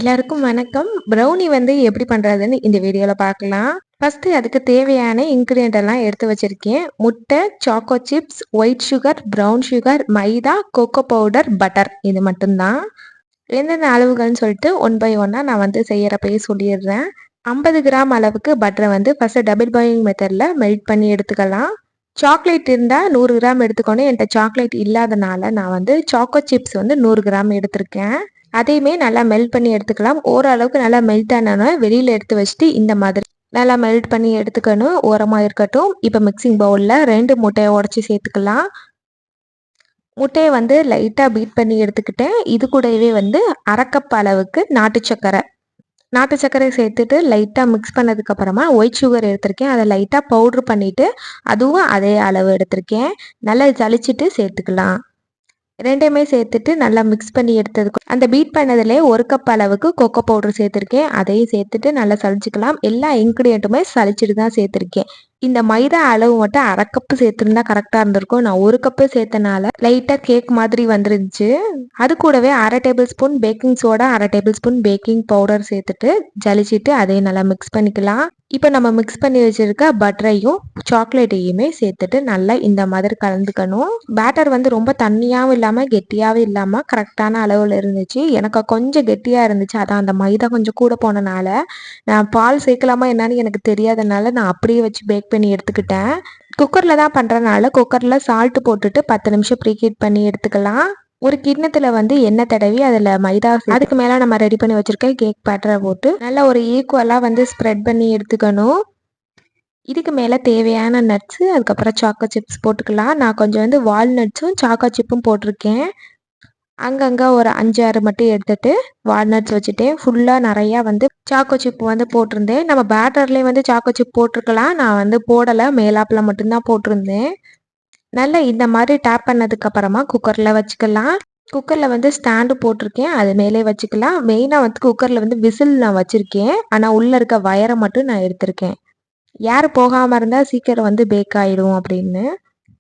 எல்லாருக்கும் வணக்கம். ப்ரௌனி வந்து எப்படி பண்றதுன்னு இந்த வீடியோல பார்க்கலாம். ஃபர்ஸ்ட் அதுக்கு தேவையான இன்கிரியன்ட் எல்லாம் எடுத்து வச்சிருக்கேன். முட்டை, choco chips, white sugar, brown sugar, maida, cocoa powder, butter இது மட்டும்தான். எந்தெந்த அளவுகள்னு சொல்லிட்டு ஒன் பை ஒன்னா நான் வந்து செய்யறப்பயே சொல்லிடுறேன். 50 கிராம் அளவுக்கு பட்டரை வந்து ஃபர்ஸ்ட் டபுள் பாயிலிங் மெத்தட்ல மெல்ட் பண்ணி எடுத்துக்கலாம். சாக்லேட் இருந்தால் 100 கிராம் எடுத்துக்கணும். என்கிட்ட சாக்லேட் இல்லாதனால நான் வந்து சாக்கோ சிப்ஸ் வந்து 100 கிராம் எடுத்திருக்கேன். அதையுமே நல்லா மெல்ட் பண்ணி எடுத்துக்கலாம். ஓரளவுக்கு நல்லா மெல்ட் ஆனோன்னா வெளியில் எடுத்து வச்சுட்டு இந்த மாதிரி நல்லா மெல்ட் பண்ணி எடுத்துக்கணும். ஓரமாக இருக்கட்டும். இப்போ மிக்சிங் பவுலில் 2 முட்டையை உடச்சி சேர்த்துக்கலாம். முட்டையை வந்து லைட்டாக பீட் பண்ணி எடுத்துக்கிட்டேன். இது கூடவே வந்து அரை கப் அளவுக்கு நாட்டு சர்க்கரை சேர்த்துட்டு லைட்டாக மிக்ஸ் பண்ணதுக்கப்புறமா ஒயிட் சுகர் எடுத்திருக்கேன். அதை லைட்டாக பவுட்ரு பண்ணிவிட்டு அதுவும் அதே அளவு எடுத்திருக்கேன். நல்லா ஜலிச்சுட்டு சேர்த்துக்கலாம். ரெண்டையுமே சேர்த்துட்டு நல்லா மிக்ஸ் பண்ணி எடுத்ததுக்கு அந்த பீட் பண்ணதுலேயே 1 கப் அளவுக்கு கொக்கோ பவுடர் சேர்த்துருக்கேன். அதையும் சேர்த்துட்டு நல்லா சளிச்சுக்கலாம். எல்லா இன்க்ரீடியண்ட்டுமே சளிச்சுட்டு தான் சேர்த்துருக்கேன். இந்த மைதா அளவு மட்டும் அரை கப்பு சேர்த்துருந்தா கரெக்டாக இருந்திருக்கும். நான் 1 கப்பு சேர்த்தனால லைட்டாக கேக் மாதிரி வந்துருந்துச்சு. அது கூடவே அரை டேபிள் ஸ்பூன் பேக்கிங் சோடா, அரை டேபிள் ஸ்பூன் பேக்கிங் பவுடர் சேர்த்துட்டு ஜலிச்சிட்டு அதையும் நல்லா மிக்ஸ் பண்ணிக்கலாம். இப்போ நம்ம மிக்ஸ் பண்ணி வச்சிருக்க பட்டரையும் சாக்லேட்டையுமே சேர்த்துட்டு நல்லா இந்த மாதிரி கலந்துக்கணும். பேட்டர் வந்து ரொம்ப தண்ணியாகவும் இல்லாமல் கெட்டியாகவும் இல்லாமல் கரெக்டான அளவில் இருந்துச்சு. எனக்கு கொஞ்சம் கெட்டியாக இருந்துச்சு. அதான் அந்த மைதா கொஞ்சம் கூட போனனால நான் பால் சேர்க்கலாமா என்னன்னு எனக்கு தெரியாதனால நான் அப்படியே வச்சு பேக் பண்ணி எடுத்துக்கிட்டேன். குக்கரில் தான் பண்ணுறதுனால குக்கரில் சால்ட்டு போட்டுட்டு 10 நிமிஷம் ப்ரீஹீட் பண்ணி எடுத்துக்கலாம். ஒரு கிண்ணத்துல வந்து எண்ணெய் தடவி அதில் மைதா அதுக்கு மேலே நம்ம ரெடி பண்ணி வச்சிருக்க கேக் பேட்டரை போட்டு நல்லா ஒரு ஈக்குவலாக வந்து ஸ்ப்ரெட் பண்ணி எடுத்துக்கணும். இதுக்கு மேலே தேவையான நட்ஸு அதுக்கப்புறம் சாக்கோ சிப்ஸ் போட்டுக்கலாம். நான் கொஞ்சம் வந்து வால்நட்ஸும் சாக்கோ சிப்பும் போட்டிருக்கேன். அங்கங்கே ஒரு 5-6 மட்டும் எடுத்துட்டு வால்நட்ஸ் வச்சுட்டேன். ஃபுல்லாக நிறையா வந்து சாக்கோ சிப் வந்து போட்டிருந்தேன். நம்ம பேட்டர்லேயே வந்து சாக்கோ சிப் போட்டிருக்கலாம். நான் வந்து போடலை, மேலாப்பில் மட்டும்தான் போட்டிருந்தேன். நல்லா இந்த மாதிரி டேப் பண்ணதுக்கப்புறமா குக்கரில் வச்சுக்கலாம். குக்கரில் வந்து ஸ்டாண்டு போட்டிருக்கேன். அது மேலே வச்சுக்கலாம். மெயினாக வந்து குக்கரில் வந்து விசில் நான் வச்சுருக்கேன். ஆனால் உள்ளே இருக்க வயரை மட்டும் நான் எடுத்திருக்கேன். யார் போகாமல் இருந்தால் சீக்கிரம் வந்து பேக் ஆகிடும் அப்படின்னு.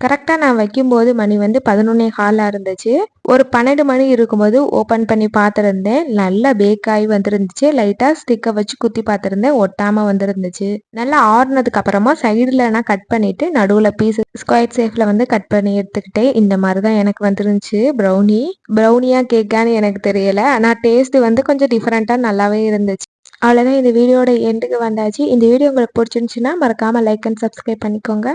கரெக்டாக நான் வைக்கும்போது மணி வந்து 11:15 இருந்துச்சு. ஒரு 12 மணி இருக்கும்போது ஓப்பன் பண்ணி பார்த்துருந்தேன். நல்லா பேக் ஆகி வந்துருந்துச்சு. லைட்டாக ஸ்டிக்கை வச்சு குத்தி பார்த்துருந்தேன். ஒட்டாமல் வந்துருந்துச்சு. நல்லா ஆறுனதுக்கு அப்புறமா சைடில் நான் கட் பண்ணிவிட்டு நடுவில் பீஸ் ஸ்கொயர் ஷேப்பில் வந்து கட் பண்ணி எடுத்துக்கிட்டேன். இந்த மாதிரி தான் எனக்கு வந்துருந்துச்சு ப்ரௌனியாக கேக்கான்னு எனக்கு தெரியலை. ஆனால் டேஸ்ட்டு வந்து கொஞ்சம் டிஃப்ரெண்ட்டாக நல்லாவே இருந்துச்சு. அவ்வளோதான், இந்த வீடியோட எண்டுக்கு வந்தாச்சு. இந்த வீடியோ உங்களுக்கு பிடிச்சிருந்துச்சுன்னா மறக்காமல் லைக் அண்ட் சப்ஸ்கிரைப் பண்ணிக்கோங்க.